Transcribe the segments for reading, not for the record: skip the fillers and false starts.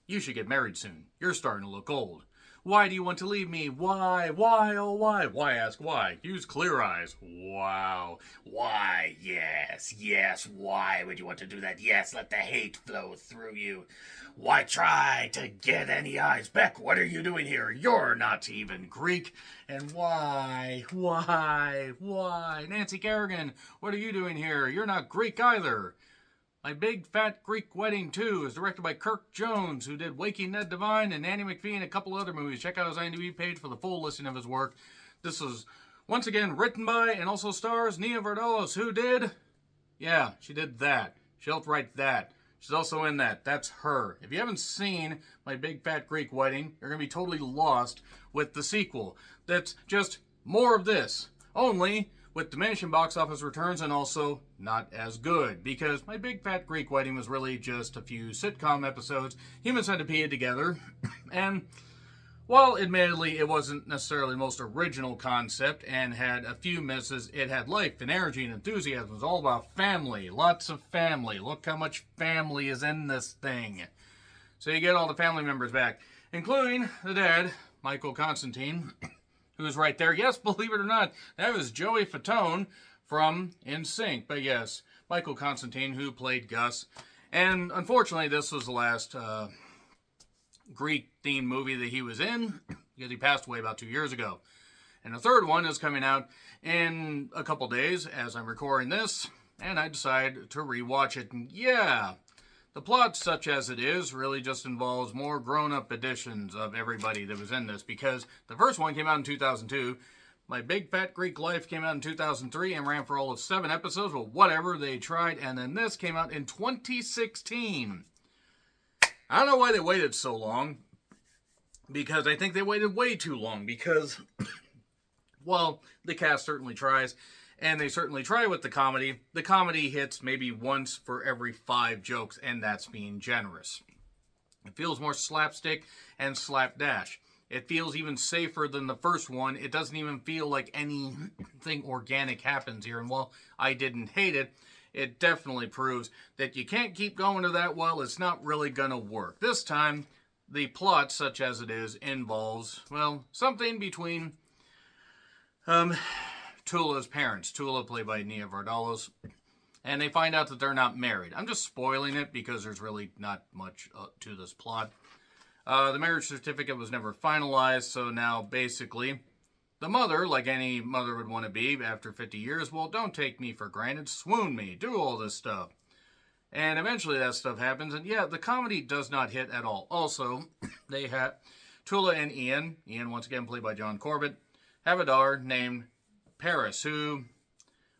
You should get married soon. You're starting to look old. Why do you want to leave me? Why? Oh, why? Why ask why? Use clear eyes. Wow. Why? Yes. Why would you want to do that? Yes, let the hate flow through you. Why try to get any eyes? Beck, what are you doing here? You're not even Greek. And why? Nancy Kerrigan, what are you doing here? You're not Greek either. My Big Fat Greek Wedding 2 is directed by Kirk Jones, who did Waking Ned Devine and Nanny McPhee and a couple other movies. Check out his IMDb page for the full listing of his work. This was, once again, written by and also stars Nia Vardalos, who did... Yeah, she did that. She helped write that. She's also in that. That's her. If you haven't seen My Big Fat Greek Wedding, you're going to be totally lost with the sequel. That's just more of this. Only with diminishing box office returns and also not as good, because My Big Fat Greek Wedding was really just a few sitcom episodes, human centipede together, and while admittedly it wasn't necessarily the most original concept and had a few misses, it had life and energy and enthusiasm. It was all about family, lots of family. Look how much family is in this thing. So you get all the family members back, including the dad, Michael Constantine, who's right there. Yes, believe it or not, that was Joey Fatone from NSYNC. But yes, Michael Constantine, who played Gus. And unfortunately, this was the last Greek-themed movie that he was in, because he passed away about 2 years ago. And the third one is coming out in a couple days as I'm recording this, and I decided to rewatch it. And yeah, the plot, such as it is, really just involves more grown-up editions of everybody that was in this, because the first one came out in 2002. My Big Fat Greek Life came out in 2003 and ran for all of 7 episodes, but whatever, they tried. And then this came out in 2016. I don't know why they waited so long, because I think they waited way too long, because, well, the cast certainly tries. And they certainly try with the comedy. The comedy hits maybe once for every 5 jokes, and that's being generous. It feels more slapstick and slapdash. It feels even safer than the first one. It doesn't even feel like anything organic happens here. And while I didn't hate it, it definitely proves that you can't keep going to that well. It's not really going to work. This time, the plot, such as it is, involves, well, something between... Tula's parents. Tula, played by Nia Vardalos. And they find out that they're not married. I'm just spoiling it because there's really not much to this plot. The marriage certificate was never finalized, so now basically the mother, like any mother would want to be after 50 years, well, don't take me for granted, swoon me, do all this stuff. And eventually that stuff happens, and yeah, the comedy does not hit at all. Also, they have Tula and Ian, once again played by John Corbett, have a daughter named Paris, who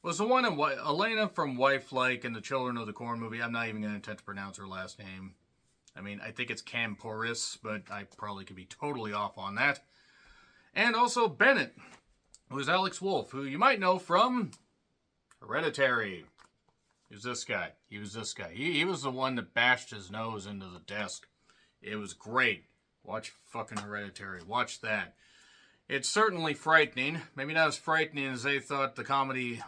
was the one in Elena from Wife-Like and the Children of the Corn movie. I'm not even going to attempt to pronounce her last name. I mean, I think it's Camporis, but I probably could be totally off on that. And also Bennett, who is Alex Wolff, who you might know from Hereditary. He was this guy. He was the one that bashed his nose into the desk. It was great. Watch fucking Hereditary. Watch that. It's certainly frightening. Maybe not as frightening as they thought the comedy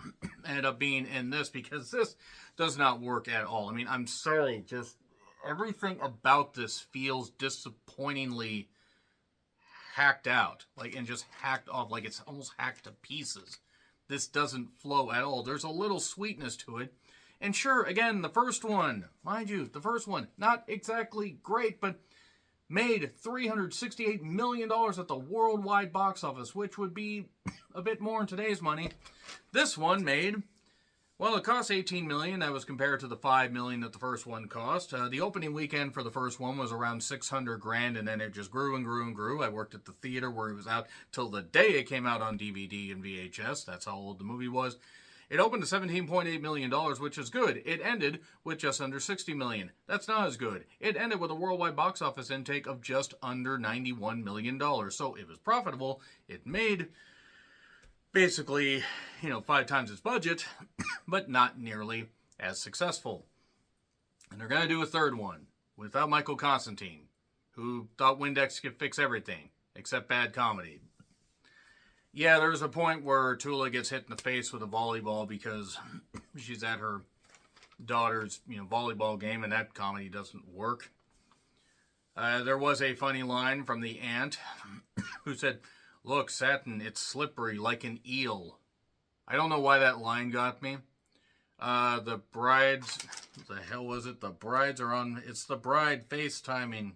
ended up being in this, because this does not work at all. I mean, I'm sorry, just everything about this feels disappointingly hacked out, and just hacked off, like it's almost hacked to pieces. This doesn't flow at all. There's a little sweetness to it. And sure, again, the first one, mind you, not exactly great, but made $368 million at the worldwide box office, which would be a bit more in today's money. This one made, well, it cost $18 million. That was compared to the $5 million that the first one cost. The opening weekend for the first one was around $600,000, and then it just grew and grew and grew. I worked at the theater where it was out till the day it came out on DVD and VHS. That's how old the movie was. It opened to $17.8 million, which is good. It ended with just under $60 million. That's not as good. It ended with a worldwide box office intake of just under $91 million. So it was profitable. It made basically, 5 times its budget, but not nearly as successful. And they're going to do a third one without Michael Constantine, who thought Windex could fix everything except bad comedy. Yeah, there's a point where Tula gets hit in the face with a volleyball because she's at her daughter's, volleyball game, and that comedy doesn't work. There was a funny line from the aunt who said, "Look, satin, it's slippery like an eel." I don't know why that line got me. The brides, what the hell was it? The brides are on, it's the bride FaceTiming.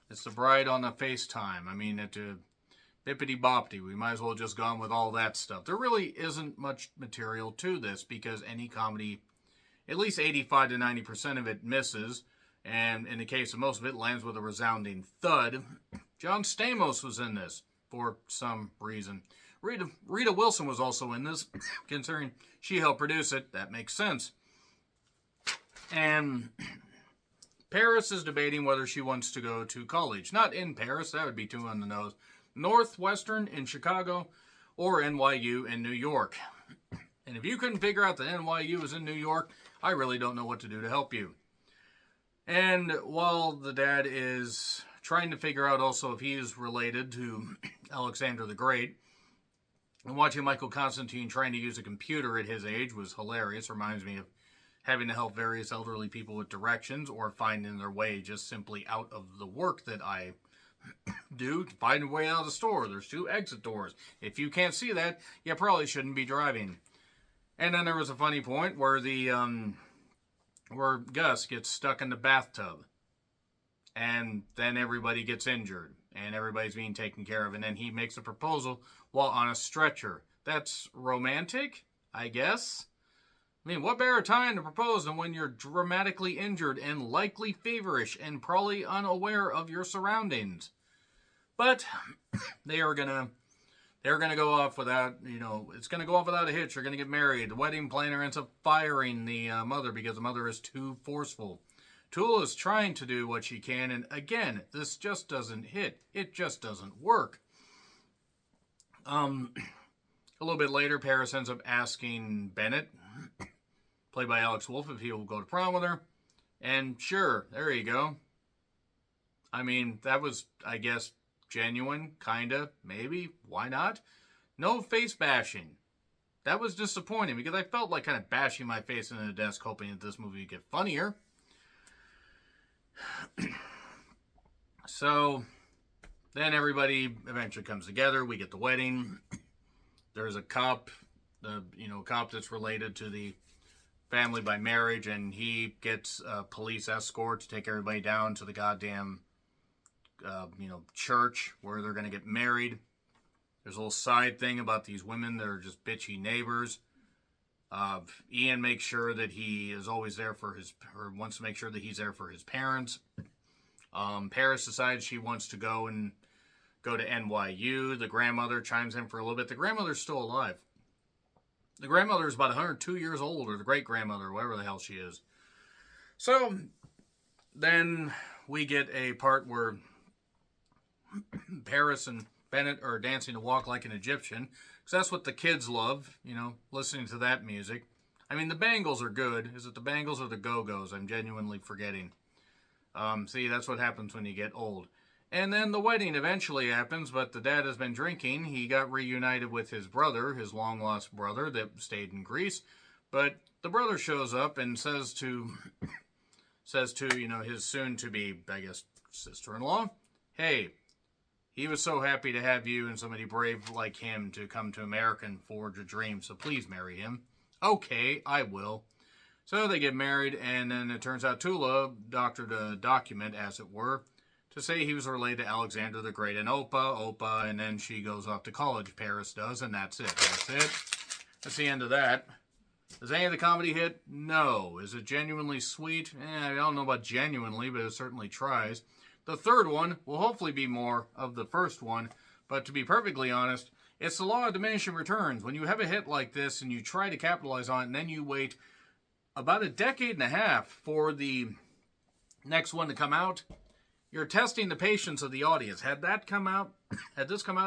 It's the bride on the FaceTime. I mean, bippity boppity. We might as well just gone with all that stuff. There really isn't much material to this because any comedy, at least 85 to 90% of it misses. And in the case of most of it, lands with a resounding thud. John Stamos was in this for some reason. Rita Wilson was also in this, considering she helped produce it. That makes sense. And Paris is debating whether she wants to go to college. Not in Paris, that would be too on the nose. Northwestern in Chicago or NYU in New York. And if you couldn't figure out that NYU is in New York, I really don't know what to do to help you. And while the dad is trying to figure out also if he is related to Alexander the Great, and watching Michael Constantine trying to use a computer at his age was hilarious. Reminds me of having to help various elderly people with directions or finding their way just simply out of the work that I do. Find a way out of the store. There's 2 exit doors. If you can't see that, you probably shouldn't be driving. And then there was a funny point where where Gus gets stuck in the bathtub. And then everybody gets injured. And everybody's being taken care of. And then he makes a proposal while on a stretcher. That's romantic, I guess. I mean, what better time to propose than when you're dramatically injured and likely feverish and probably unaware of your surroundings? But they're gonna go off without, it's gonna go off without a hitch. They're gonna get married. The wedding planner ends up firing the mother because the mother is too forceful. Tula is trying to do what she can, and again, this just doesn't hit. It just doesn't work. A little bit later, Paris ends up asking Bennett, played by Alex Wolff, if he will go to prom with her. And sure, there you go. I mean, that was, I guess, genuine, kinda, maybe, why not? No face bashing. That was disappointing because I felt like kind of bashing my face into the desk hoping that this movie would get funnier. So then everybody eventually comes together. We get the wedding. There's a cop, cop that's related to the family by marriage, and he gets a police escort to take everybody down to the goddamn, church where they're going to get married. There's a little side thing about these women that are just bitchy neighbors. Ian makes sure that he is always there wants to make sure that he's there for his parents. Paris decides she wants to go to NYU. The grandmother chimes in for a little bit. The grandmother's still alive. The grandmother is about 102 years old, or the great-grandmother, whatever the hell she is. So then we get a part where Paris and Bennett are dancing to Walk Like an Egyptian, because that's what the kids love, listening to that music. I mean, the Bangles are good. Is it the Bangles or the Go-Go's? I'm genuinely forgetting. See, that's what happens when you get old. And then the wedding eventually happens, but the dad has been drinking. He got reunited with his brother, his long-lost brother that stayed in Greece. But the brother shows up and says to his soon-to-be, I guess, sister-in-law, "Hey, he was so happy to have you and somebody brave like him to come to America and forge a dream, so please marry him." "Okay, I will." So they get married, and then it turns out Tula doctored a document, as it were, to say he was related to Alexander the Great and Opa, and then she goes off to college, Paris does, and that's it. That's the end of that. Does any of the comedy hit? No. Is it genuinely sweet? I don't know about genuinely, but it certainly tries. The third one will hopefully be more of the first one, but to be perfectly honest, it's the law of diminishing returns. When you have a hit like this and you try to capitalize on it, and then you wait about a decade and a half for the next one to come out, you're testing the patience of the audience. Had this come out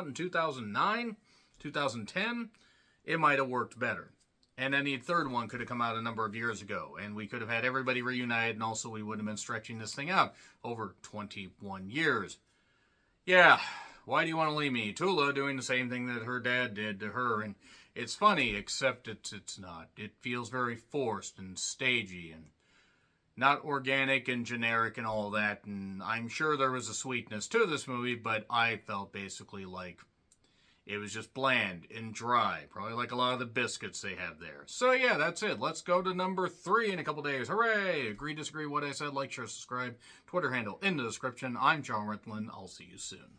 in 2009, 2010, it might have worked better. And then the third one could have come out a number of years ago, and we could have had everybody reunited, and also we wouldn't have been stretching this thing out over 21 years. Yeah, why do you want to leave me? Tula doing the same thing that her dad did to her, and it's funny, except it's not. It feels very forced and stagey, and not organic and generic and all that. And I'm sure there was a sweetness to this movie, but I felt basically like it was just bland and dry. Probably like a lot of the biscuits they have there. So yeah, that's it. Let's go to number 3 in a couple days. Hooray! Agree, disagree what I said, like, share, subscribe. Twitter handle in the description. I'm John Rithlin. I'll see you soon.